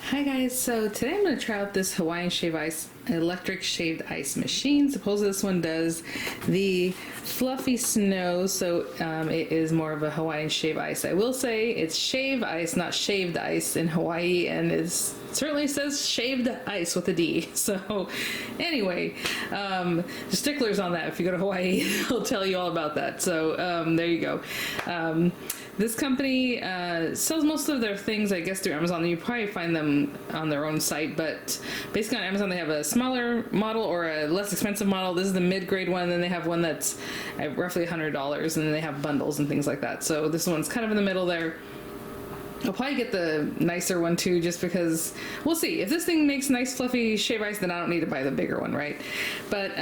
Hi guys, so today I'm going to try out this Hawaiian shave ice, electric shaved ice machine. Supposedly this one does the fluffy snow, so it is more of a Hawaiian shave ice. I will say it's shave ice, not shaved ice in Hawaii, and it certainly says shaved ice with a D. So anyway, the sticklers on that, if you go to Hawaii, they'll tell you all about that. So there you go. This company sells most of their things, I guess, through Amazon. You probably find them on their own site, but basically on Amazon they have a smaller model or a less expensive model. This is the mid-grade one, and then they have one that's roughly $100, and then they have bundles and things like that. So this one's kind of in the middle there. I'll probably get the nicer one too, just because we'll see. If this thing makes nice fluffy shave ice, then I don't need to buy the bigger one, right? But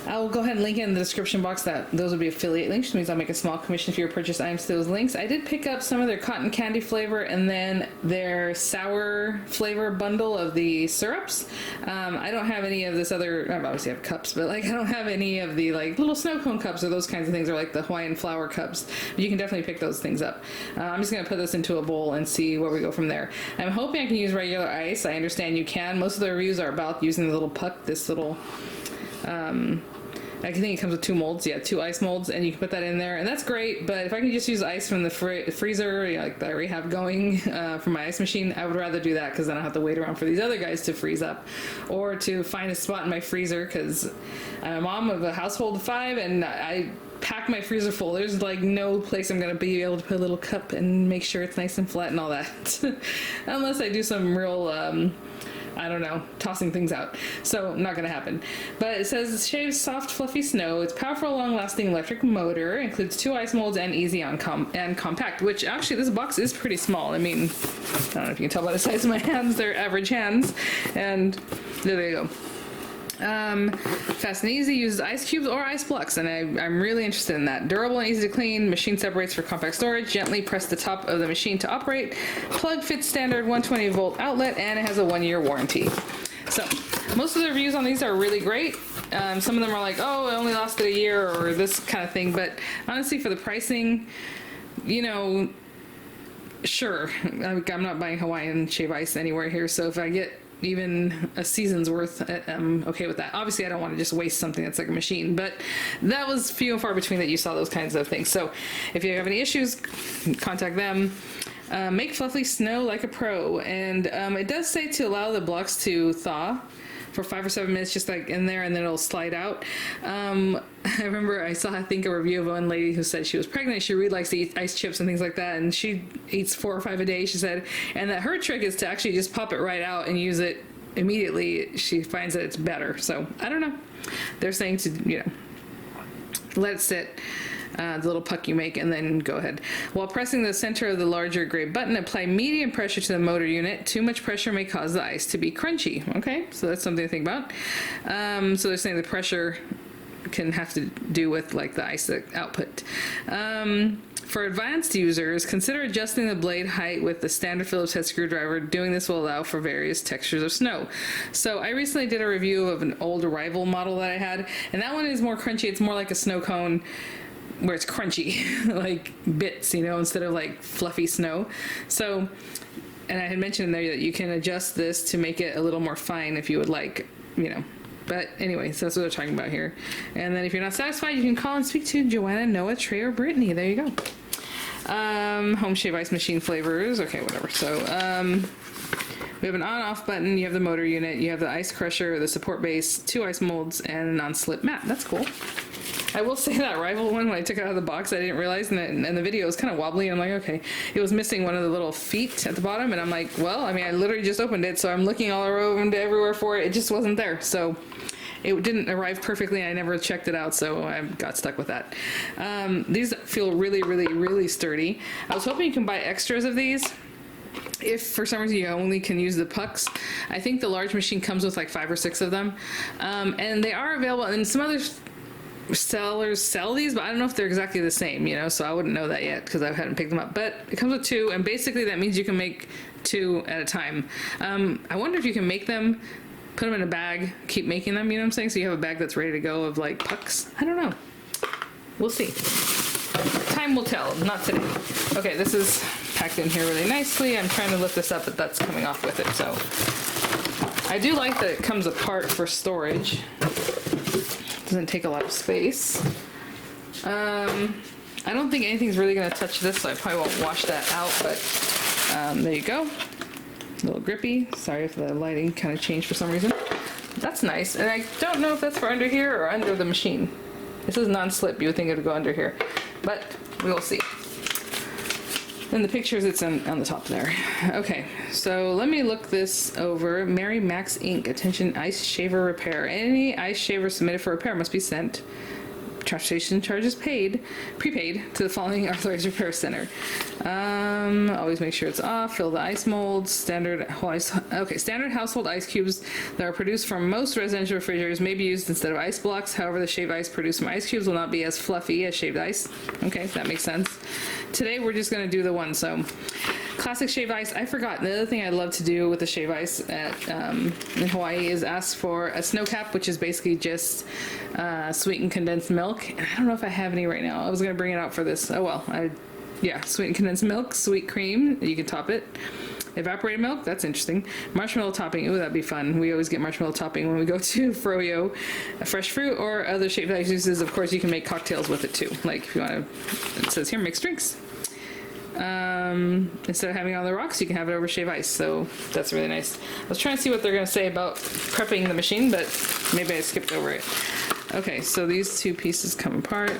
I'll go ahead and link in the description box that those would be affiliate links, which means I'll make a small commission for your purchase items to those links. I did pick up some of their cotton candy flavor and then their sour flavor bundle of the syrups. I don't have any of this other, I obviously have cups, but like I don't have any of the like little snow cone cups or those kinds of things, or like the Hawaiian flower cups. But you can definitely pick those things up. I'm just going to put this into a bowl and see where we go from there. I'm hoping I can use regular ice. I understand you can. Most of the reviews are about using the little puck, this little I think it comes with 2 molds, yeah, 2 ice molds, and you can put that in there, and that's great. But if I can just use ice from the freezer, you know, like that I already have going for my ice machine, I would rather do that, because then I don't have to wait around for these other guys to freeze up, or to find a spot in my freezer, because I'm a mom of a household of 5, and I pack my freezer full. There's like no place I'm going to be able to put a little cup and make sure it's nice and flat and all that, unless I do some real I don't know, tossing things out. So not gonna happen. But it says shaves soft fluffy snow. It's powerful, long-lasting electric motor. Includes 2 ice molds and easy on and compact. Which actually this box is pretty small. I mean, I don't know if you can tell by the size of my hands. They're average hands. And there you go. Fast and easy, uses ice cubes or ice blocks, and I'm really interested in that. Durable and easy to clean, machine separates for compact storage, gently press the top of the machine to operate, plug fits standard 120 volt outlet, and it has a 1-year warranty. So most of the reviews on these are really great. Some of them are like, oh, it only lasted a year or this kind of thing, but honestly for the pricing, you know, sure, I'm not buying Hawaiian shave ice anywhere here, so if I get even a season's worth, I'm okay with that. Obviously I don't want to just waste something that's like a machine, but that was few and far between that you saw those kinds of things. So if you have any issues, contact them. Make fluffy snow like a pro, and it does say to allow the blocks to thaw for 5 or 7 minutes, just like in there, and then it'll slide out. I remember I saw, I think, a review of one lady who said she was pregnant. She really likes to eat ice chips and things like that, and she eats 4 or 5 a day, she said, and that her trick is to actually just pop it right out and use it immediately. She finds that it's better. So I don't know. They're saying to, you know, let it sit. The little puck you make, and then go ahead. While pressing the center of the larger gray button, apply medium pressure to the motor unit. Too much pressure may cause the ice to be crunchy. Okay, so that's something to think about. So they're saying the pressure can have to do with like the ice output. For advanced users, consider adjusting the blade height with the standard Phillips head screwdriver. Doing this will allow for various textures of snow. So I recently did a review of an old Arrival model that I had, and that one is more crunchy. It's more like a snow cone, where it's crunchy, like bits, you know, instead of like fluffy snow. So, and I had mentioned in there that you can adjust this to make it a little more fine if you would like, you know. But anyway, so that's what they're talking about here. And then if you're not satisfied, you can call and speak to Joanna, Noah, Trey, or Brittany. There you go. Home shave ice machine flavors. Okay, whatever. So, we have an on-off button, you have the motor unit, you have the ice crusher, the support base, 2 ice molds, and a non-slip mat. That's cool. I will say that Rival one, when I took it out of the box, I didn't realize, and the video was kind of wobbly, and I'm like, okay. It was missing one of the little feet at the bottom, and I'm like, well, I mean, I literally just opened it, so I'm looking all around everywhere for it. It just wasn't there, so it didn't arrive perfectly, and I never checked it out, so I got stuck with that. These feel really, really, really sturdy. I was hoping you can buy extras of these. If for some reason you only can use the pucks, I think the large machine comes with like 5 or 6 of them, and they are available, and some other sellers sell these, but I don't know if they're exactly the same, you know, so I wouldn't know that yet because I hadn't picked them up. But it comes with 2, and basically that means you can make 2 at a time. I wonder if you can make them, put them in a bag, keep making them, you know what I'm saying, so you have a bag that's ready to go of like pucks. I don't know, we'll see. time will tell, not today. Okay, this is packed in here really nicely. I'm trying to lift this up, but that's coming off with it, so. I do like that it comes apart for storage. Doesn't take a lot of space. I don't think anything's really gonna touch this, so I probably won't wash that out, but there you go. A little grippy. Sorry if the lighting kind of changed for some reason. That's nice, and I don't know if that's for under here or under the machine. This is non-slip, you would think it would go under here, but we will see. In the pictures, it's on the top there. Okay, so let me look this over. Mary Max Inc. Attention, ice shaver repair. Any ice shaver submitted for repair must be sent. Transportation charges prepaid to the following authorized repair center. Always make sure it's off. Fill the ice molds. Standard household ice cubes that are produced from most residential refrigerators may be used instead of ice blocks. However, the shaved ice produced from ice cubes will not be as fluffy as shaved ice. Okay, that makes sense. Today we're just going to do the one. So, classic shaved ice. I forgot. The other thing I love to do with the shaved ice in Hawaii is ask for a snow cap, which is basically just sweetened condensed milk. And I don't know if I have any right now. I was going to bring it out for this. Oh well. Yeah, sweetened condensed milk, sweet cream. You can top it. Evaporated milk, that's interesting. Marshmallow topping, ooh, that'd be fun. We always get marshmallow topping when we go to Froyo. Fresh fruit or other shaved ice juices. Of course, you can make cocktails with it too. Like if you want to, it says here, mix drinks. Instead of having it on the rocks, you can have it over shaved ice. So that's really nice. I was trying to see what they're going to say about prepping the machine, but maybe I skipped over it. Okay, so these two pieces come apart.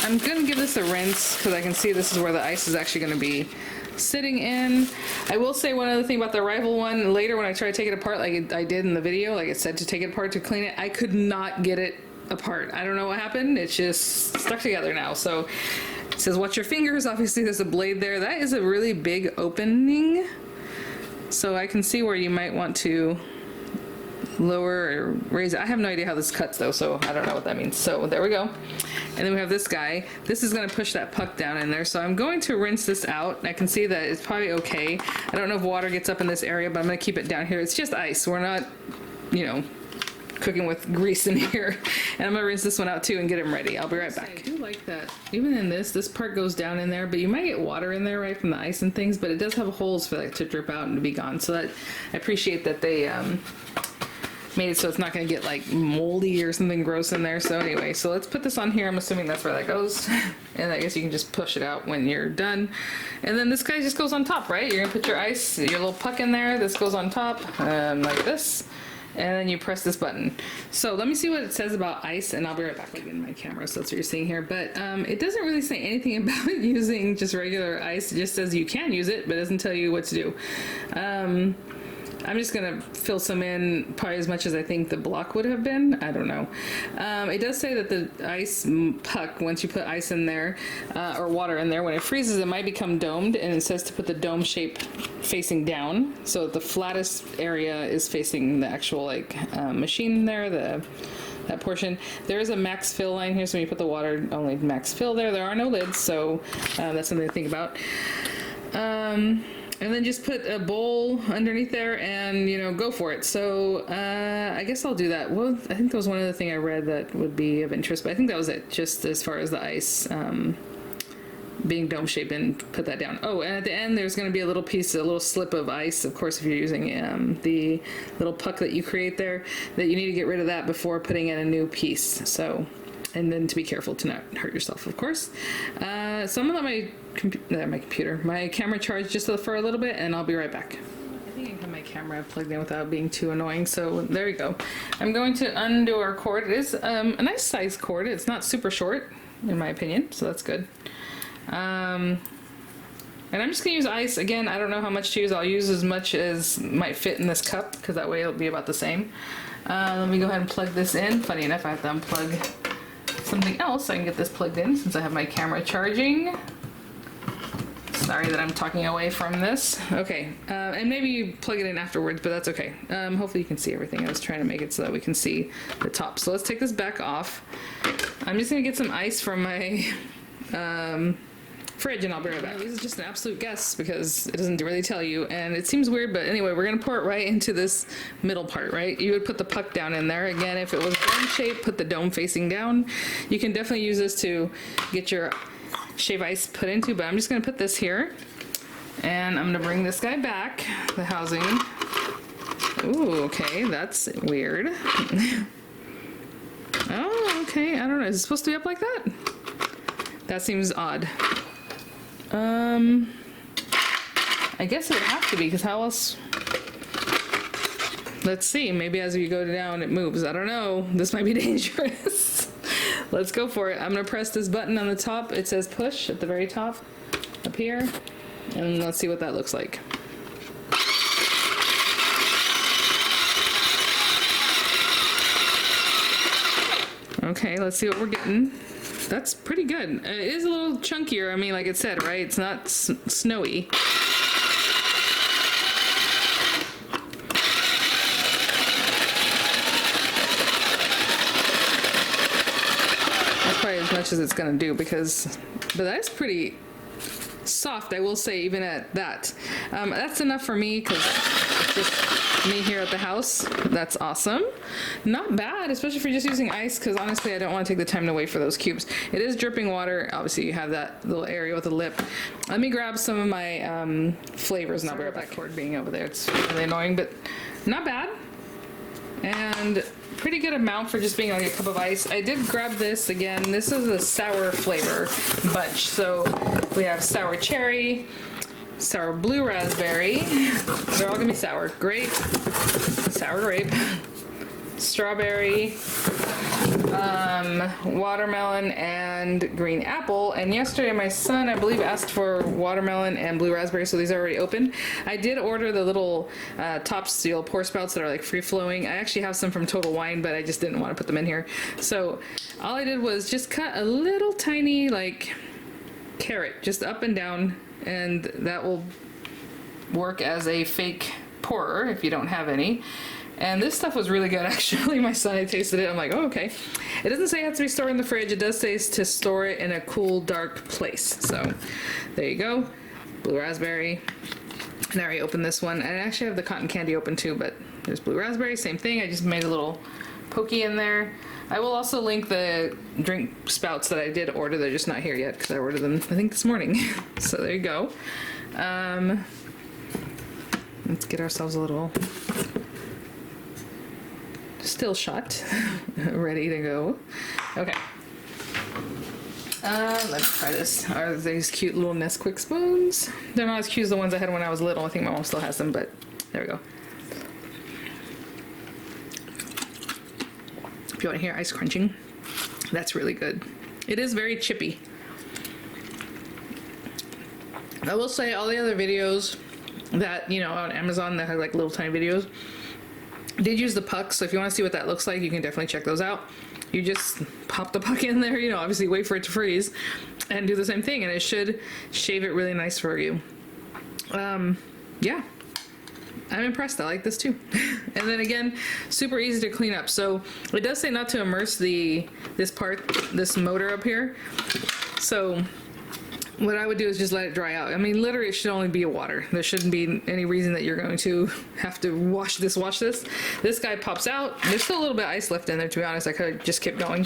I'm going to give this a rinse because I can see this is where the ice is actually going to be sitting in. I will say one other thing about the rival one. Later when I try to take it apart like I did in the video, like it said to take it apart to clean it, I could not get it apart. I don't know what happened. It's just stuck together now. So it says watch your fingers. Obviously there's a blade there. That is a really big opening. So I can see where you might want to lower or raise it. I have no idea how this cuts though, so I don't know what that means. So there we go. And then we have this guy. This is going to push that puck down in there. So I'm going to rinse this out. I can see that it's probably okay. I don't know if water gets up in this area, but I'm going to keep it down here. It's just ice. We're not, you know, cooking with grease in here. And I'm going to rinse this one out too and get him ready. I'll be right back. I do like that. Even in this part goes down in there, but you might get water in there right from the ice and things, but it does have holes for that to drip out and to be gone. So that I appreciate that they made it so it's not going to get like moldy or something gross in there. So anyway, so let's put this on here. I'm assuming that's where that goes. And I guess you can just push it out when you're done. And then this guy just goes on top, right? You're going to put your ice, your little puck in there. This goes on top like this. And then you press this button. So let me see what it says about ice and I'll be right back. Plug in my camera, so that's what you're seeing here. But it doesn't really say anything about using just regular ice. It just says you can use it, but it doesn't tell you what to do. I'm just gonna fill some in, probably as much as I think the block would have been. I don't know. It does say that the ice puck, once you put ice in there, or water in there, when it freezes, it might become domed, and it says to put the dome shape facing down, so the flattest area is facing the actual like machine there, that portion. There is a max fill line here, so when you put the water, only max fill there. There are no lids, so that's something to think about. And then just put a bowl underneath there and, you know, go for it. So I guess I'll do that. Well, I think that was one other thing I read that would be of interest, but I think that was it, just as far as the ice being dome shaped, and put that down. Oh, and at the end there's going to be a little piece, a little slip of ice, of course, if you're using the little puck that you create there, that you need to get rid of that before putting in a new piece. So, and then to be careful to not hurt yourself, of course. So I'm gonna let my camera charge just for a little bit, and I'll be right back. I think I can have my camera plugged in without being too annoying, so there we go. I'm going to undo our cord. It is a nice size cord. It's not super short, in my opinion, so that's good. And I'm just gonna use ice. Again, I don't know how much to use. I'll use as much as might fit in this cup, because that way it'll be about the same. Let me go ahead and plug this in. Funny enough, I have to unplug something else so I can get this plugged in since I have my camera charging. Sorry that I'm talking away from this. Okay, and maybe you plug it in afterwards, but that's okay. Hopefully you can see everything. I was trying to make it so that we can see the top. So let's take this back off. I'm just gonna get some ice from my fridge and I'll be right back. This is just an absolute guess because it doesn't really tell you, and it seems weird, but anyway, we're gonna pour it right into this middle part, right? You would put the puck down in there. Again, if it was dome shaped, put the dome facing down. You can definitely use this to get your shave ice put into, but I'm just gonna put this here. And I'm gonna bring this guy back, the housing. Ooh, okay, that's weird. Oh, okay, I don't know, is it supposed to be up like that? That seems odd. I guess it would have to be, because how else? Let's see, maybe as you go down it moves. I don't know, this might be dangerous. Let's go for it. I'm gonna press this button on the top. It says push at the very top, up here. And let's see what that looks like. Okay, let's see what we're getting. That's pretty good. It is a little chunkier, I mean, like it said, right? It's not snowy. That's probably as much as it's gonna do because, but that's pretty soft, I will say, even at that. That's enough for me because it's just me here at the house. That's awesome. Not bad, especially if you're just using ice, because honestly I don't want to take the time to wait for those cubes. It is dripping water. Obviously you have that little area with the lip. Let me grab some of my flavors and I'll be right back. Cord being over there, it's really annoying, but not bad. And pretty good amount for just being like a cup of ice. I did grab this again. This is a sour flavor bunch. So we have sour cherry, sour blue raspberry. They're all gonna be sour. Grape, sour grape, strawberry, watermelon, and green apple. And yesterday my son, I believe, asked for watermelon and blue raspberry, so these are already open. I did order the little top seal pour spouts that are like free flowing. I actually have some from Total Wine, but I just didn't want to put them in here. So all I did was just cut a little tiny like carrot just up and down, and that will work as a fake pourer if you don't have any. And this stuff was really good, actually. My son, I tasted it. I'm like, oh, okay. It doesn't say it has to be stored in the fridge. It does say to store it in a cool, dark place. So there you go. Blue raspberry. And I already opened this one. I actually have the cotton candy open too, but there's blue raspberry. Same thing. I just made a little pokey in there. I will also link the drink spouts that I did order. They're just not here yet because I ordered them, I think, this morning. So there you go. Let's get ourselves a little still shot, ready to go. Okay. Let's try this. Are these cute little Nesquik spoons? They're not as cute as the ones I had when I was little. I think my mom still has them, but there we go. If you want to hear ice crunching, that's really good. It is very chippy. I will say all the other videos that, you know, on Amazon that have like little tiny videos, did use the pucks, so if you want to see what that looks like, you can definitely check those out. You just pop the puck in there, you know, obviously wait for it to freeze, and do the same thing, and it should shave it really nice for you. Yeah, I'm impressed. I like this too. And then again, super easy to clean up. So it does say not to immerse this motor up here. So what I would do is just let it dry out. I mean, literally it should only be water. There shouldn't be any reason that you're going to have to wash this. This guy pops out. There's still a little bit of ice left in there, to be honest. I could have just kept going.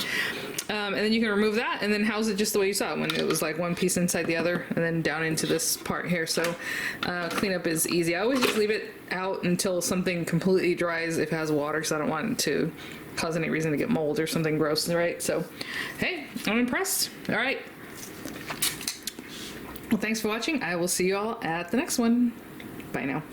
And then you can remove that and then house it just the way you saw it when it was like one piece inside the other and then down into this part here. So cleanup is easy. I always just leave it out until something completely dries if it has water, because I don't want it to cause any reason to get mold or something gross, right? So, hey, I'm impressed. All right. Well, thanks for watching. I will see you all at the next one. Bye now.